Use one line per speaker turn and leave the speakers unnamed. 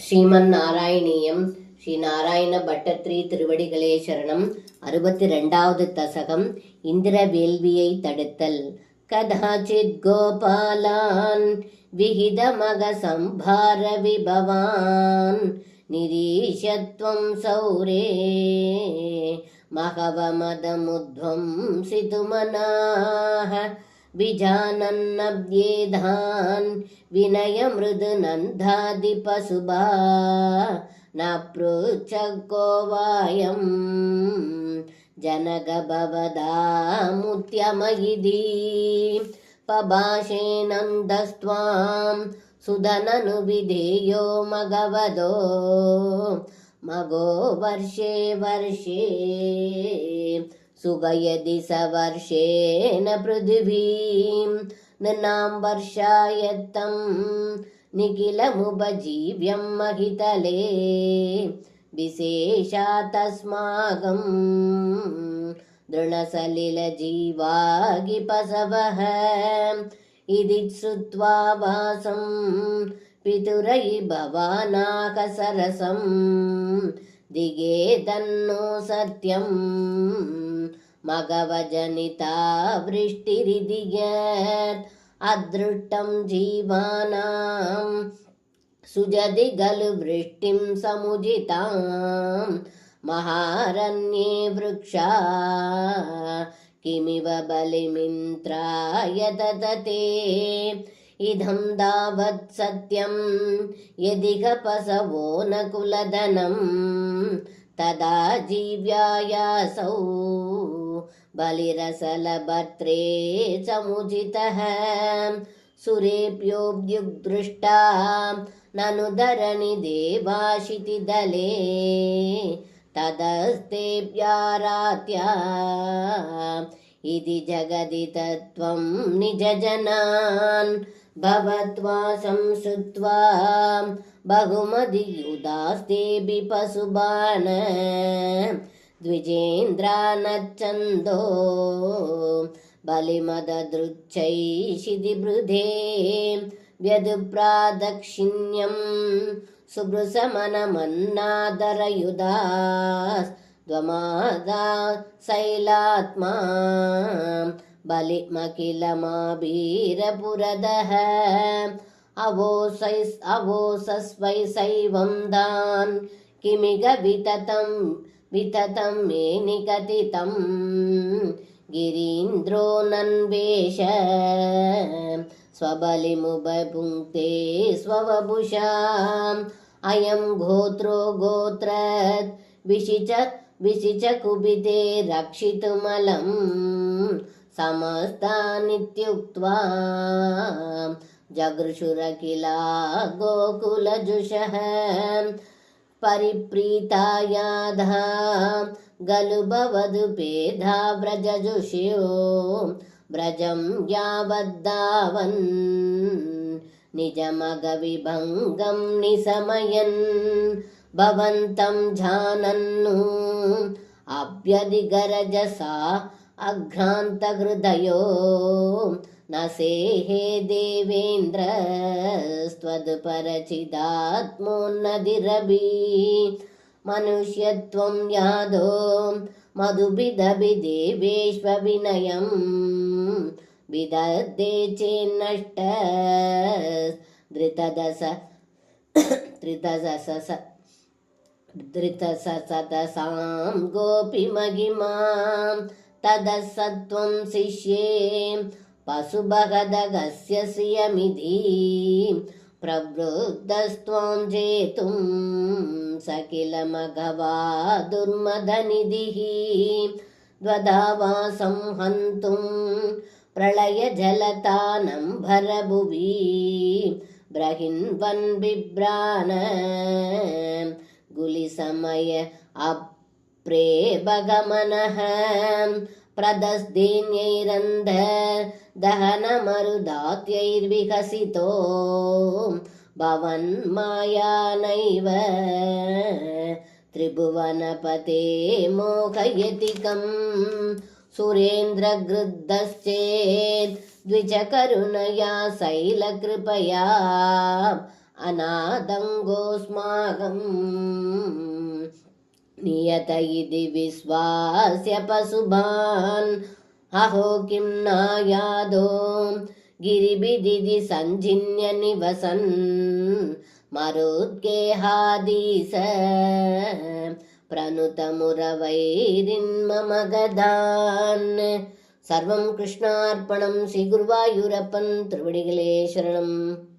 ஸ்ரீமன்னாராயணீயம் ஸ்ரீ நாராயண பட்டத்ரி திருவடிகளே சரணம். 62வது தசகம். இந்திர வேள்வியை தடுத்தல். கதாச்சித் கோபாலான் விஹித மக சம்பார விபவான் நிரீஷத்வம் சௌரே மகவமதமுத்வம் சிதுமனாஹ விஜானன்னப்யேதான் வினயமிருது நந்தாதிபசுபா ந பृच्छकोवायं जनगभवदामुत्यमयिदी पभाषे नन्दस्त्वां सुधननु विधेयो मगवदो मगो वर्षे वर्षे सुगयदि स वर्षेण पृथिवीं नृणां वर्षायत्तं निखिलमुपजीव्यं महितले विशेषातस्माकं दृढसलिलजीवागिपसवः इति श्रुत्वा वासं पितुरयि भवानाकसरसं दिगे तन्नो सत्यं मगवजनिता वृष्टिरिदियत् अदृष्टं जीवानां सुजति खलु वृष्टिं समुजितां महारण्ये वृक्षा किमिव बलिमिन्द्राय ददते इदं दावत् सत्यं यदिह पसवो न कुलधनं तदा जीव्यायासौ बलिरसलभर्त्रे समुचितः सुरेभ्योऽभ्युदृष्टा ननु धरणि देवाशितिदले तदस्तेभ्यारात्या इति जगदि तत्त्वं निजजनान् भवत्वा संश्रुत्वा बहुमतियुधास्तेऽपि पशुबाण द्विजेन्द्रानच्छन्दो बलिमददृच्छैषितिबृधे व्यदुप्रादक्षिण्यं सुभृशमनमन्नादरयुधास्त्वमादा शैलात्मा बलिमखिलमाबीरपुरदः अवोसस्वै शैवं दान् किमिग विततं मे निकथितं गिरीन्द्रो नन्वेष स्वबलिमुपभुङ्क्ते स्ववपुषाम् अयं गोत्रो गोत्रत् विशिच कुपिते रक्षितुमलं समस्तानित्युक्त्वा जगृषुरखिला गोकुलजुषः परिप्रीतायाधा गलुभवदुपेधा व्रजजुष्यो व्रजं यावद्धावन् निजमगविभङ्गं निशमयन् भवन्तं जानन्नु अभ्यधिगरजसा अघ्रान्तहृदयो न सेहे देवेन्द्रस्त्वदुपरचिदात्मोन्नतिरभि मनुष्यत्वं यादो मधुभिदभि देवेष्वविनयं विदधे चेन्नष्ट धृतसतसां गोपिमहिमां ततः सत्वं शिष्ये पशुभगदगस्य श्रियमिधि प्रवृद्धस्त्वां जेतुं सकिलमघवा दुर्मदनिधिः द्वदावासं हन्तुं प्रलयजलतानम्भरभुवि ब्रहिन्वन् बिभ्राण गुलिसमय अप्रेभगमनः प्रदस्देन्यैरन्ध दहनमरुदात्यैर्विकसितो भवन्मायानैव त्रिभुवनपते मोहयतिकं सुरेन्द्रगृद्धश्चेत् द्विजकरुणया शैलकृपया अनादङ्गोऽस्माकं नियत इति विश्वास्य पशुभान् अहो किं नायादो गिरिभिदिति सञ्जिन्य निवसन् मरुद्गेहादीस प्रणुतमुरवैरिन्मम गदान् सर्वं कृष्णार्पणं श्रीगुरुवायूरप्पन् திருவடிகளே शरणम्.